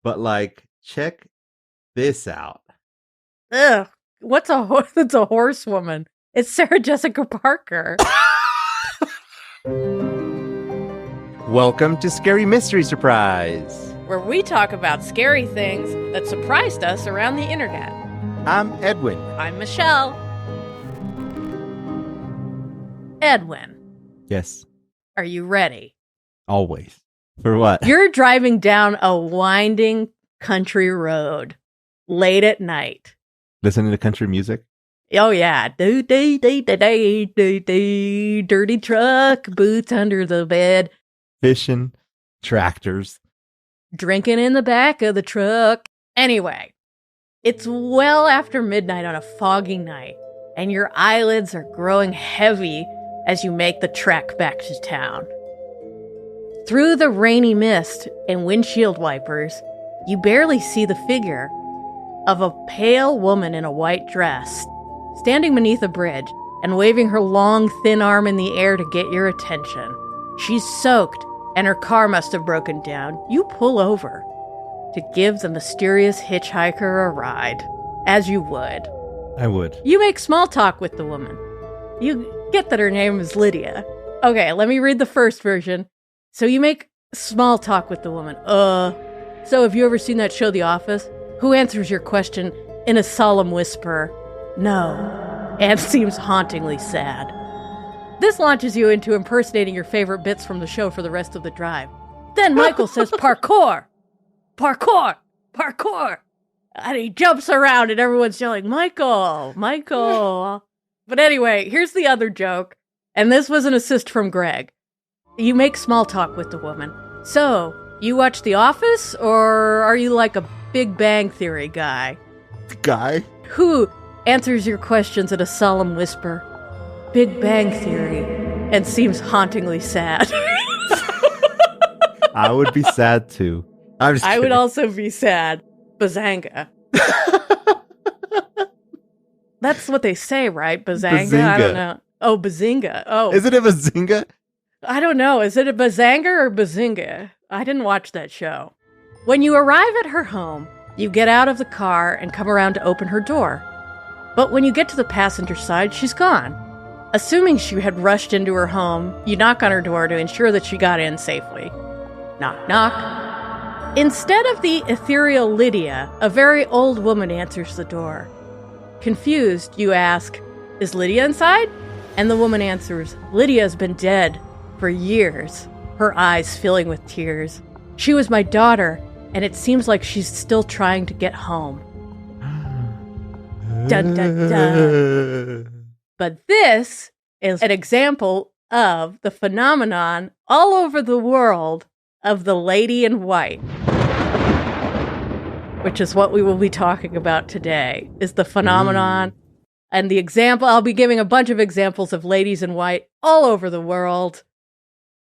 But like, check this out. Ugh. What's it's a horsewoman? It's Sarah Jessica Parker. Welcome to Scary Mystery Surprise, where we talk about scary things that surprised us around the internet. I'm Edwin. I'm Michelle. Edwin. Yes. Are you ready? Always. For what? You're driving down a winding country road late at night. Listening to country music? Oh, yeah. Dirty truck, boots under the bed. Fishing, tractors. Drinking in the back of the truck. Anyway, it's well after midnight on a foggy night, and your eyelids are growing heavy as you make the trek back to town. Through the rainy mist and windshield wipers, you barely see the figure of a pale woman in a white dress, standing beneath a bridge and waving her long, thin arm in the air to get your attention. She's soaked, and her car must have broken down. You pull over to give the mysterious hitchhiker a ride, as you would. I would. You make small talk with the woman. You get that her name is Lydia. Okay, let me read the first version. So you make small talk with the woman. So have you ever seen that show, The Office? Who answers your question in a solemn whisper, no, and seems hauntingly sad. This launches you into impersonating your favorite bits from the show for the rest of the drive. Then Michael says, parkour, parkour, parkour. And he jumps around and everyone's yelling, Michael, Michael. But anyway, here's the other joke. And this was an assist from Greg. You make small talk with the woman. So, you watch The Office, or are you like a Big Bang Theory guy? Guy? Who answers your questions in a solemn whisper? Big Bang Theory, and seems hauntingly sad. I would be sad too. I would also be sad. Bazanga. That's what they say, right? Bazanga? I don't know. Oh, Bazinga. Oh. Is it a Bazinga? I don't know. Is it a Bazanga or Bazinga? I didn't watch that show. When you arrive at her home, you get out of the car and come around to open her door. But when you get to the passenger side, she's gone. Assuming she had rushed into her home, you knock on her door to ensure that she got in safely. Knock, knock. Instead of the ethereal Lydia, a very old woman answers the door. Confused, you ask, is Lydia inside? And the woman answers, Lydia's been dead for years, her eyes filling with tears. She was my daughter, and it seems like she's still trying to get home. Dun, dun, dun. But this is an example of the phenomenon all over the world of the lady in white, which is what we will be talking about today, is the phenomenon. And the example, I'll be giving a bunch of examples of ladies in white all over the world,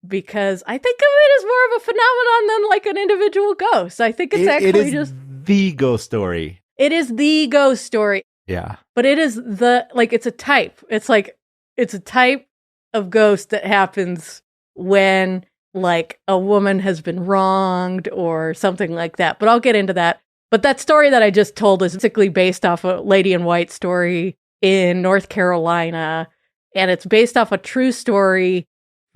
because I think of it as more of a phenomenon than like an individual ghost. I think it's actually just the ghost story. It is the ghost story. Yeah. But it is it's a type. It's a type of ghost that happens when like a woman has been wronged or something like that. But I'll get into that. But that story that I just told is basically based off a Lady in White story in North Carolina. And it's based off a true story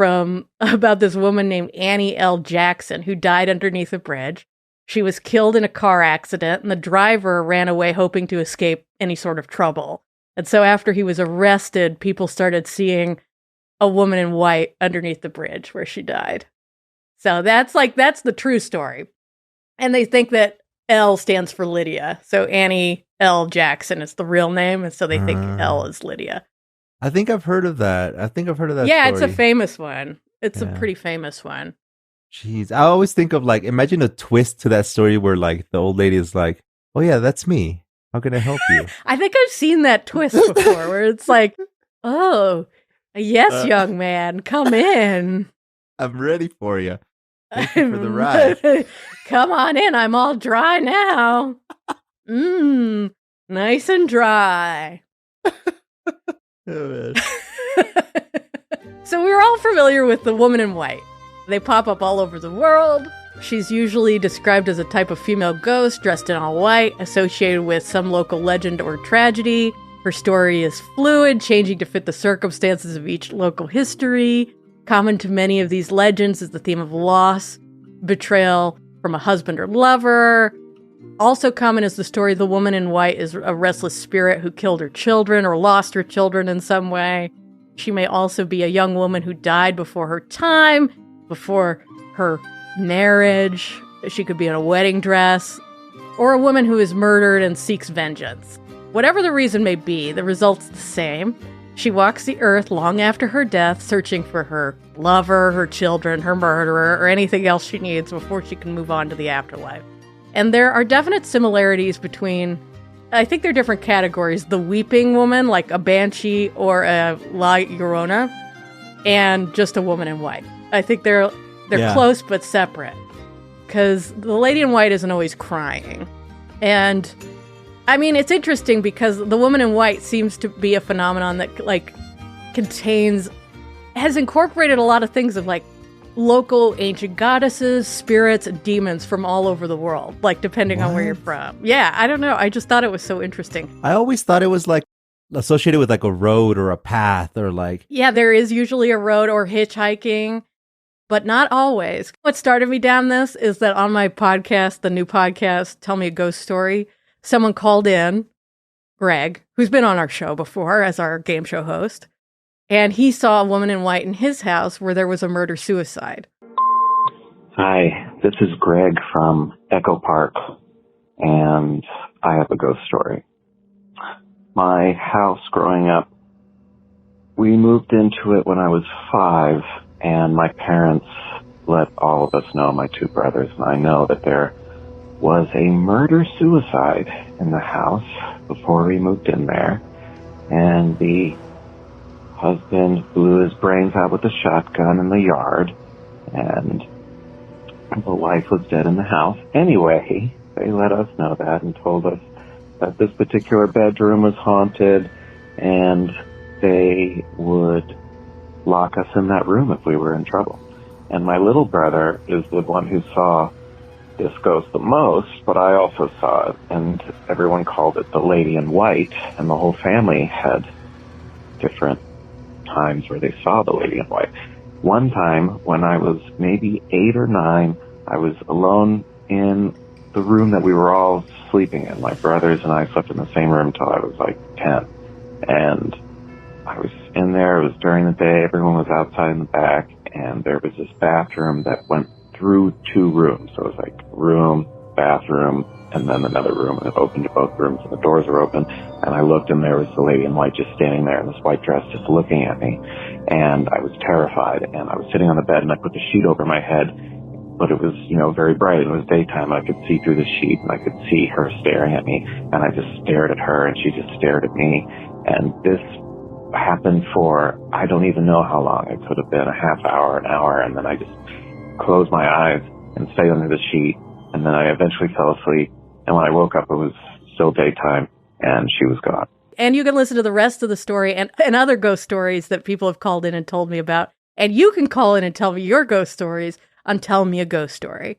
about this woman named Annie L. Jackson, who died underneath a bridge. She was killed in a car accident, and the driver ran away hoping to escape any sort of trouble. And so after he was arrested, people started seeing a woman in white underneath the bridge where she died. So that's the true story. And they think that L stands for Lydia. So Annie L. Jackson is the real name, and so they think L is Lydia. I think I've heard of that. Yeah, story. It's a famous one. It's a pretty famous one. Jeez, I always think of like, imagine a twist to that story where like the old lady is like, oh yeah, that's me. How can I help you? I think I've seen that twist before where it's like, oh, yes, young man, come in. I'm ready for you. Thank you for the ride. Come on in. I'm all dry now. Nice and dry. Oh, So we're all familiar with the woman in white. They pop up all over the world. She's usually described as a type of female ghost dressed in all white, associated with some local legend or tragedy. Her story is fluid, changing to fit the circumstances of each local history. Common to many of these legends is the theme of loss, betrayal from a husband or lover. Also common is the story the woman in white is a restless spirit who killed her children or lost her children in some way. She may also be a young woman who died before her time, before her marriage. She could be in a wedding dress, or a woman who is murdered and seeks vengeance. Whatever the reason may be, the result's the same. She walks the earth long after her death, searching for her lover, her children, her murderer, or anything else she needs before she can move on to the afterlife. And there are definite similarities between, I think they're different categories, the weeping woman, like a banshee or a La Llorona, and just a woman in white. I think they're close but separate, because the lady in white isn't always crying. And I mean, it's interesting because the woman in white seems to be a phenomenon that like has incorporated a lot of things of like local ancient goddesses, spirits, and demons from all over the world, like depending on where you're from. Yeah, I don't know. I just thought it was so interesting. I always thought it was like associated with like a road or a path or like... Yeah, there is usually a road or hitchhiking, but not always. What started me down this is that on my podcast, the new podcast, Tell Me a Ghost Story, someone called in, Greg, who's been on our show before as our game show host, and he saw a woman in white in his house where there was a murder-suicide. Hi, this is Greg from Echo Park, and I have a ghost story. My house growing up, we moved into it when I was 5, and my parents let all of us know, my 2 brothers, and I know that there was a murder-suicide in the house before we moved in there, and the husband blew his brains out with a shotgun in the yard, and the wife was dead in the house. Anyway, they let us know that and told us that this particular bedroom was haunted, and they would lock us in that room if we were in trouble. And my little brother is the one who saw this ghost the most, but I also saw it, and everyone called it the Lady in White, and the whole family had different times where they saw the Lady in White. One time, when I was maybe 8 or 9, I was alone in the room that we were all sleeping in. My brothers and I slept in the same room till I was like 10. And I was in there, it was during the day, everyone was outside in the back, and there was this bathroom that went through 2 rooms. So it was like room, bathroom, and then another room, and it opened to both rooms, and the doors were open, and I looked, and there was the Lady in White just standing there in this white dress just looking at me, and I was terrified, and I was sitting on the bed, and I put the sheet over my head, but it was, very bright, it was daytime, I could see through the sheet, and I could see her staring at me, and I just stared at her, and she just stared at me, and this happened for, I don't even know how long. It could have been a half hour, an hour, and then I just closed my eyes and stayed under the sheet, and then I eventually fell asleep, and when I woke up, it was still daytime, and she was gone. And you can listen to the rest of the story and other ghost stories that people have called in and told me about, and you can call in and tell me your ghost stories on Tell Me a Ghost Story.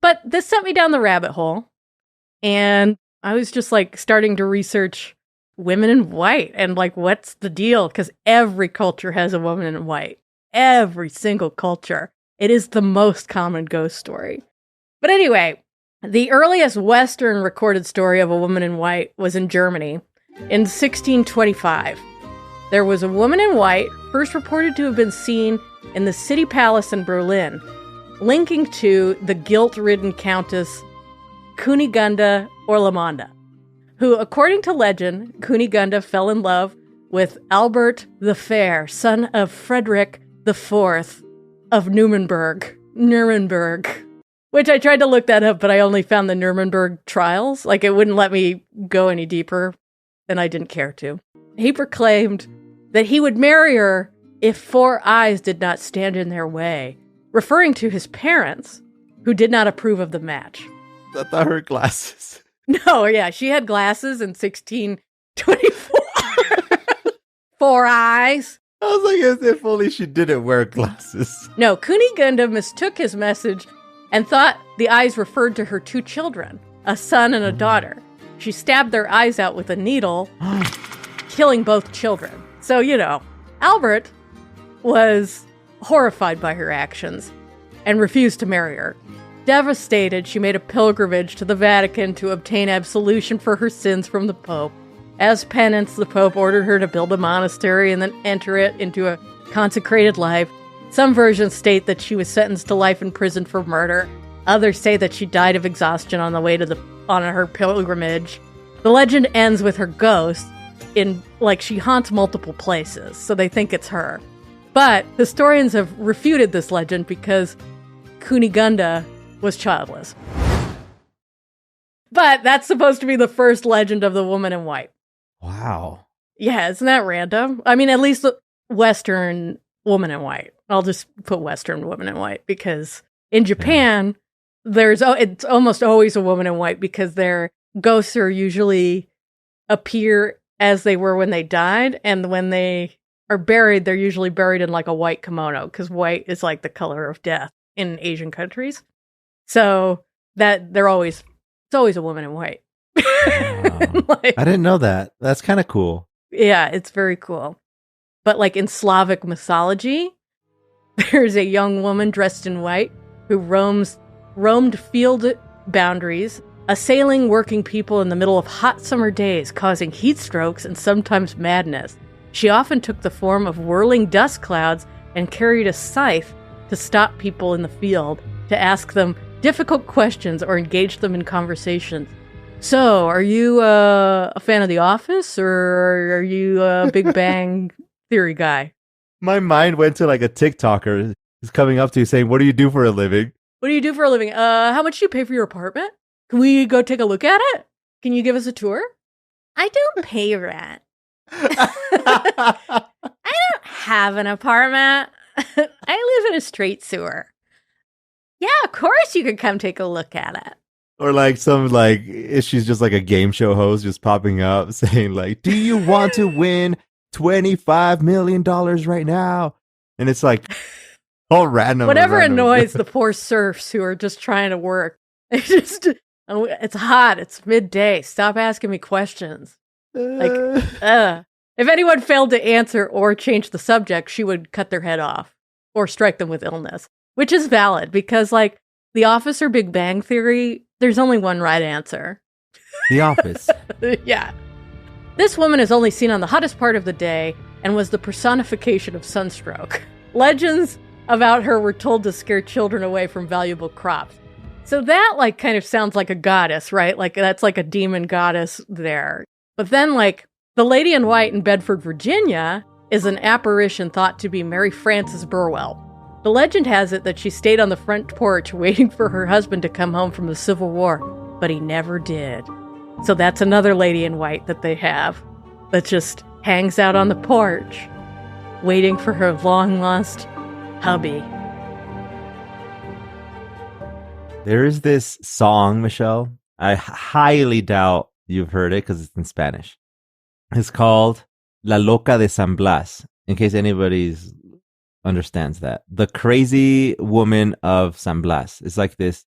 But this sent me down the rabbit hole, and I was just like starting to research women in white and like, what's the deal? Because every culture has a woman in white. Every single culture. It is the most common ghost story. But anyway, the earliest Western recorded story of a woman in white was in Germany in 1625. There was a woman in white, first reported to have been seen in the city palace in Berlin, linking to the guilt-ridden Countess Kunigunda Orlamanda, who, according to legend, Kunigunda fell in love with Albert the Fair, son of Frederick IV of Nuremberg, which I tried to look that up, but I only found the Nuremberg trials. Like, it wouldn't let me go any deeper, and I didn't care to. He proclaimed that he would marry her if 4 eyes did not stand in their way, referring to his parents, who did not approve of the match. I thought her glasses. No, yeah, she had glasses in 1624. 4 eyes. I was like, as if only she didn't wear glasses. No, Kunigunda mistook his message and thought the eyes referred to her 2 children, a son and a daughter. She stabbed their eyes out with a needle, killing both children. So, Albert was horrified by her actions and refused to marry her. Devastated, she made a pilgrimage to the Vatican to obtain absolution for her sins from the Pope. As penance, the Pope ordered her to build a monastery and then enter it into a consecrated life. Some versions state that she was sentenced to life in prison for murder. Others say that she died of exhaustion on the way on her pilgrimage. The legend ends with her ghost she haunts multiple places, so they think it's her. But historians have refuted this legend because Kunigunda was childless. But that's supposed to be the first legend of the woman in white. Wow. Yeah, isn't that random? I mean, at least the Western woman in white. I'll just put Western woman in white because in Japan, it's almost always a woman in white because their ghosts are usually appear as they were when they died, and when they are buried, they're usually buried in like a white kimono because white is like the color of death in Asian countries. So that it's always a woman in white. Wow. I didn't know that. That's kind of cool. Yeah, it's very cool. But like in Slavic mythology, there's a young woman dressed in white who roamed field boundaries, assailing working people in the middle of hot summer days, causing heat strokes and sometimes madness. She often took the form of whirling dust clouds and carried a scythe to stop people in the field, to ask them difficult questions or engage them in conversations. So, are you a fan of The Office, or are you a Big Bang Theory guy? My mind went to like a TikToker who's coming up to you saying, "What do you do for a living?" What do you do for a living? How much do you pay for your apartment? Can we go take a look at it? Can you give us a tour? I don't pay rent. I don't have an apartment. I live in a straight sewer. Yeah, of course you could come take a look at it. Or like she's just like a game show host just popping up saying like, "Do you want to win $25 million right now?" And it's like all random. Whatever annoys the poor serfs who are just trying to work. It's hot. It's midday. Stop asking me questions. If anyone failed to answer or change the subject, she would cut their head off or strike them with illness, which is valid because like The Office or Big Bang Theory, there's only one right answer. The Office. Yeah. This woman is only seen on the hottest part of the day and was the personification of sunstroke. Legends about her were told to scare children away from valuable crops. So that like kind of sounds like a goddess, right? Like that's like a demon goddess there. But then like the lady in white in Bedford, Virginia is an apparition thought to be Mary Frances Burwell. The legend has it that she stayed on the front porch waiting for her husband to come home from the Civil War, but he never did. So that's another lady in white that they have that just hangs out on the porch waiting for her long-lost hubby. There is this song, Michelle. I highly doubt you've heard it because it's in Spanish. It's called La Loca de San Blas, in case anybody understands that. The Crazy Woman of San Blas. It's like this.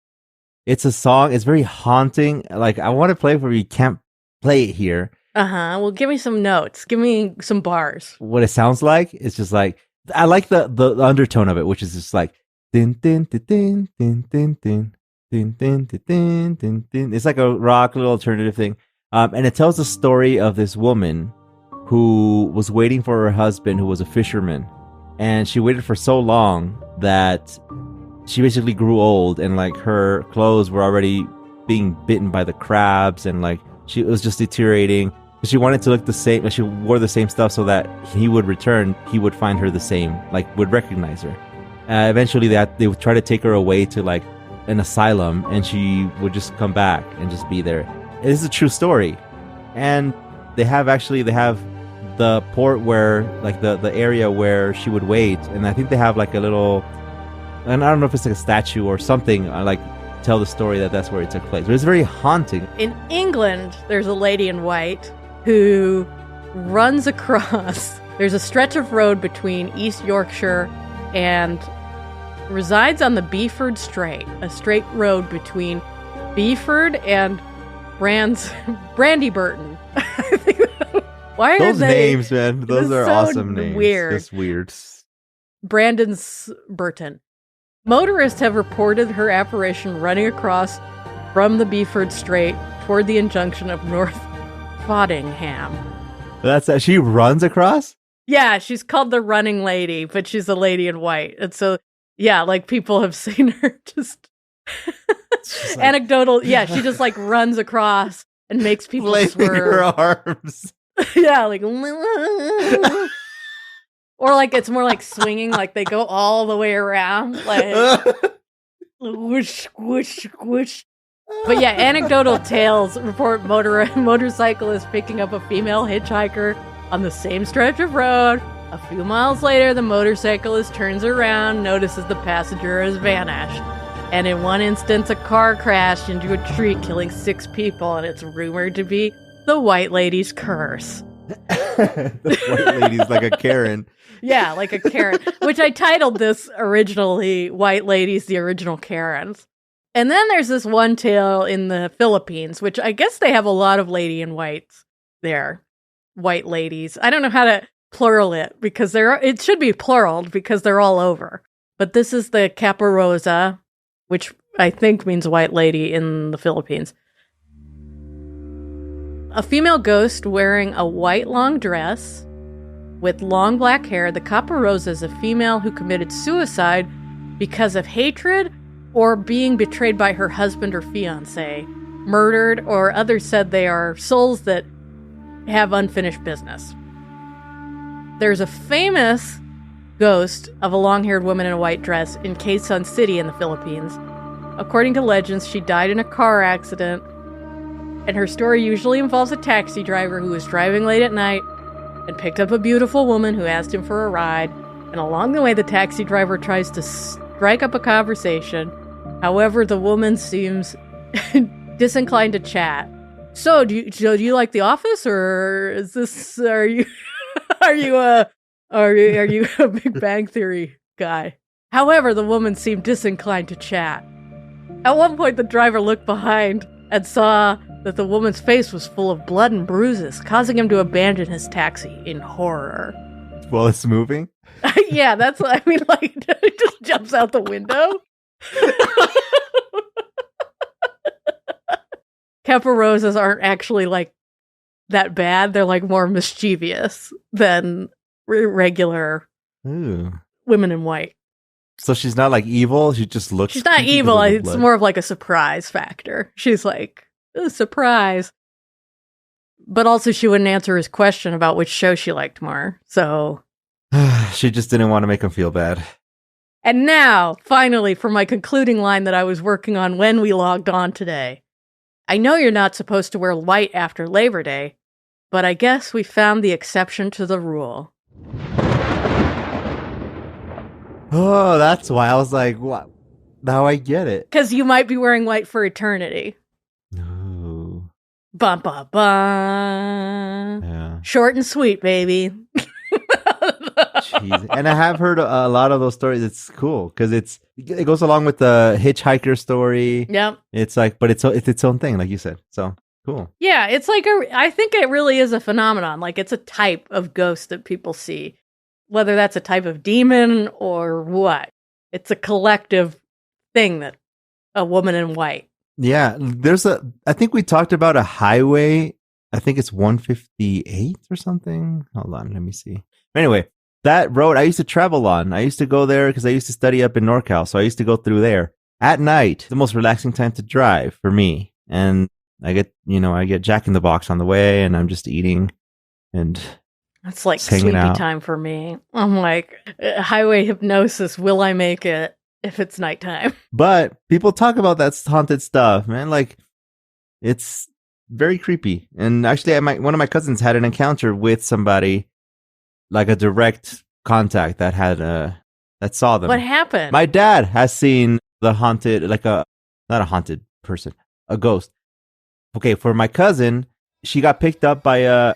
It's a song. It's very haunting. Like, I want to play it for you. You can't play it here. Well, give me some notes. Give me some bars. What it sounds like, it's just like, I like the undertone of it, which is just like, din, din, din, din, din, din, din. Din, din, din, din, din, din. It's like a rock little alternative thing. And it tells the story of this woman who was waiting for her husband, who was a fisherman. And she waited for so long that she basically grew old, and like her clothes were already being bitten by the crabs, and like it was just deteriorating. She wanted to look the same. She wore the same stuff so that he would return. He would find her the same, like would recognize her. Eventually, they would try to take her away to like an asylum, and she would just come back and just be there. It is a true story. And they have the port where like the area where she would wait, and I think they have like a little, and I don't know if it's like a statue or something, like tell the story that's where it took place. But it's very haunting. In England, there's a lady in white who runs across, there's a stretch of road between East Yorkshire and resides on the Beeford Strait, a straight road between Beeford and Brandyburton. Why are Those they names, man? Those are so awesome names. weird. Just weird. Brandon's Burton. Motorists have reported her apparition running across from the Beeford Strait toward the injunction of North Fodingham. She runs across? Yeah, she's called the Running Lady, but she's a lady in white. And so, yeah, like people have seen her just like... anecdotal. Yeah, she just like runs across and makes people swerve. Her arms. Yeah, like... Or like it's more like swinging, like they go all the way around, like whoosh, whoosh, whoosh. But yeah, anecdotal tales report motorcyclists picking up a female hitchhiker on the same stretch of road. A few miles later, the motorcyclist turns around, notices the passenger has vanished. And in one instance, a car crashed into a tree, killing 6 people, and it's rumored to be the White Lady's curse. The White Lady's like a Karen. Yeah, like a Karen, which I titled this originally, White Ladies, the Original Karens. And then there's this one tale in the Philippines, which I guess they have a lot of lady in whites there. White ladies. I don't know how to plural it, because it should be plural because they're all over. But this is the Caparosa, which I think means white lady in the Philippines. A female ghost wearing a white long dress with long black hair. The Caparosa is a female who committed suicide because of hatred or being betrayed by her husband or fiancé, murdered, or others said they are souls that have unfinished business. There's a famous ghost of a long-haired woman in a white dress in Quezon City in the Philippines. According to legends, she died in a car accident, and her story usually involves a taxi driver who was driving late at night and picked up a beautiful woman who asked him for a ride, and along the way the taxi driver tries to strike up a conversation. However, the woman seems disinclined to chat. So, do you like The Office, or is this are you a Big Bang Theory guy? However, the woman seemed disinclined to chat. At one point, the driver looked behind and saw that the woman's face was full of blood and bruises, causing him to abandon his taxi in horror. While it's moving? Yeah, that's what I mean, like, it just jumps out the window. Caparosas aren't actually, like, that bad. They're, like, more mischievous than regular women in white. So she's not, like, evil? She just looks... She's not evil. It's more of, like, a surprise factor. She's like... surprise. But also she wouldn't answer his question about which show she liked more. So she just didn't want to make him feel bad. And now, finally, for my concluding line that I was working on when we logged on today. I know you're not supposed to wear white after Labor Day, but I guess we found the exception to the rule. Oh, that's why I was like, what? Now I get it. Because you might be wearing white for eternity. No. Bum, bum, bum. Yeah. Short and sweet, baby. Jeez. And I have heard a lot of those stories. It's cool because it goes along with the hitchhiker story. Yep. It's like, but it's its own thing, like you said. So cool. Yeah, it's like I think it really is a phenomenon. Like it's a type of ghost that people see, whether that's a type of demon or what. It's a collective thing that a woman in white. Yeah, I think we talked about a highway. I think it's 158 or something. Hold on, let me see. Anyway, that road I used to travel on. I used to go there because I used to study up in NorCal. So I used to go through there at night. The most relaxing time to drive for me. And I get Jack in the Box on the way and I'm just eating and that's like sleepy time for me. I'm like, highway hypnosis. Will I make it if it's nighttime? But people talk about that haunted stuff, man. Like it's very creepy. And actually one of my cousins had an encounter with somebody, like a direct contact that saw them. What happened? My dad has seen the haunted, not a haunted person, a ghost. Okay, for my cousin, she got picked up by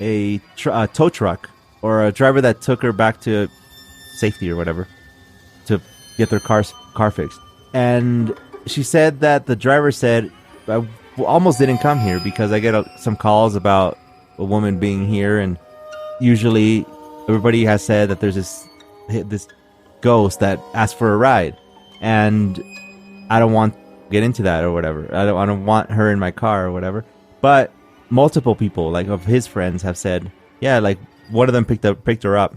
a tow truck or a driver that took her back to safety or whatever to get their car fixed. And she said that the driver said, I almost didn't come here because I get some calls about a woman being here, and usually everybody has said that there's this ghost that asks for a ride, and I don't want to get into that or whatever. I don't want her in my car or whatever. But multiple people, like of his friends, have said, yeah, like one of them picked her up,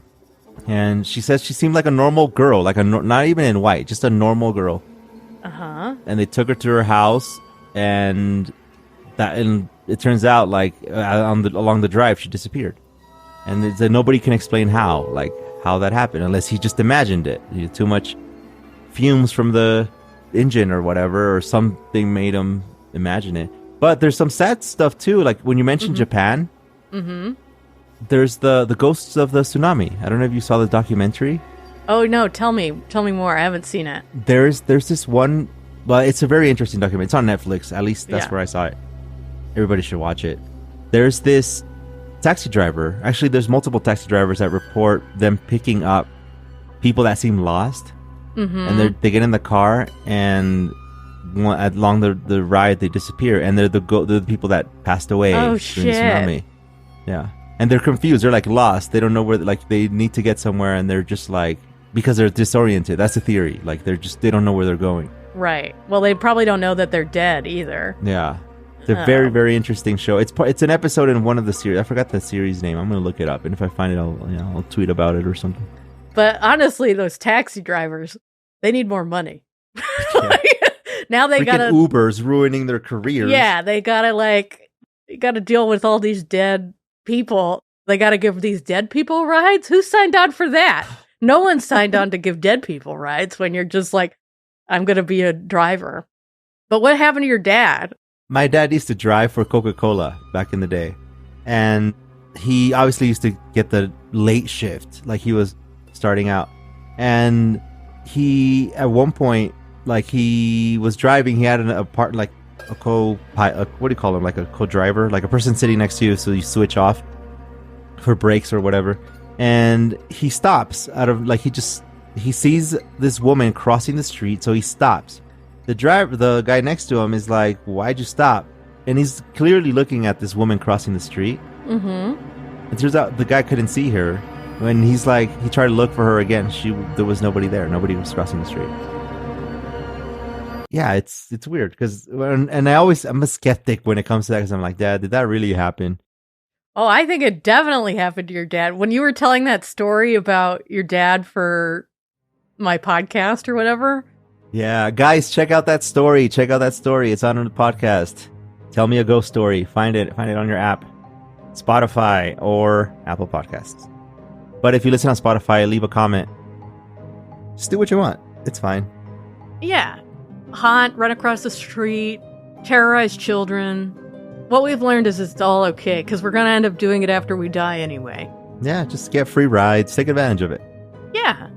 and she says she seemed like a normal girl, like not even in white, just a normal girl. And they took her to her house, and it turns out like along the drive she disappeared, and nobody can explain how that happened unless he just imagined it. Too much fumes from the engine or whatever, or something made him imagine it. But there's some sad stuff too, like when you mentioned Japan. There's the ghosts of the tsunami. I don't know if you saw the documentary. Oh no, tell me more. I haven't seen it. There's this one. Well, it's a very interesting documentary. It's on Netflix. At least that's where I saw it. Everybody should watch it. There's this taxi driver. Actually, there's multiple taxi drivers that report them picking up people that seem lost, and they get in the car, and along the ride they disappear, and they're the people that passed away during the tsunami. Yeah, and they're confused. They're like lost. They don't know where. Like they need to get somewhere, and they're just like, because they're disoriented. That's the theory. Like they don't know where they're going. Right. Well, they probably don't know that they're dead either. Yeah. It's a very, very interesting show. It's an episode in one of the series. I forgot the series name. I'm going to look it up, and if I find it, I'll tweet about it or something. But honestly, those taxi drivers, they need more money. Now they got Uber's ruining their careers. Yeah, they got to deal with all these dead people. They got to give these dead people rides. Who signed on for that? No one signed on to give dead people rides when you're just like, I'm going to be a driver. But what happened to your dad? My dad used to drive for Coca-Cola back in the day. And he obviously used to get the late shift, like he was starting out. And he, at one point, like he was driving, he had what do you call him? Like a co-driver, like a person sitting next to you, so you switch off for brakes or whatever. And he stops he sees this woman crossing the street, so he stops. The guy next to him is like, why'd you stop? And he's clearly looking at this woman crossing the street. It turns out the guy couldn't see her. When he tried to look for her again, there was nobody there. Nobody was crossing the street. Yeah, it's weird because, and I'm a skeptic when it comes to that, because I'm like, Dad, did that really happen? Oh, I think it definitely happened to your dad. When you were telling that story about your dad for my podcast or whatever. Yeah, guys, check out that story. It's on the podcast. Tell me a ghost story. Find it on your app, Spotify or Apple Podcasts. But if you listen on Spotify, leave a comment. Just do what you want. It's fine. Yeah. Haunt, run across the street, terrorize children. What we've learned is it's all okay, because we're going to end up doing it after we die anyway. Yeah, just get free rides. Take advantage of it. Yeah.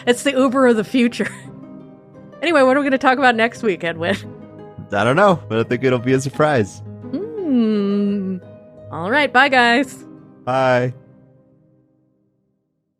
It's the Uber of the future. Anyway, what are we going to talk about next week, Edwin? I don't know, but I think it'll be a surprise. All right, bye, guys. Bye.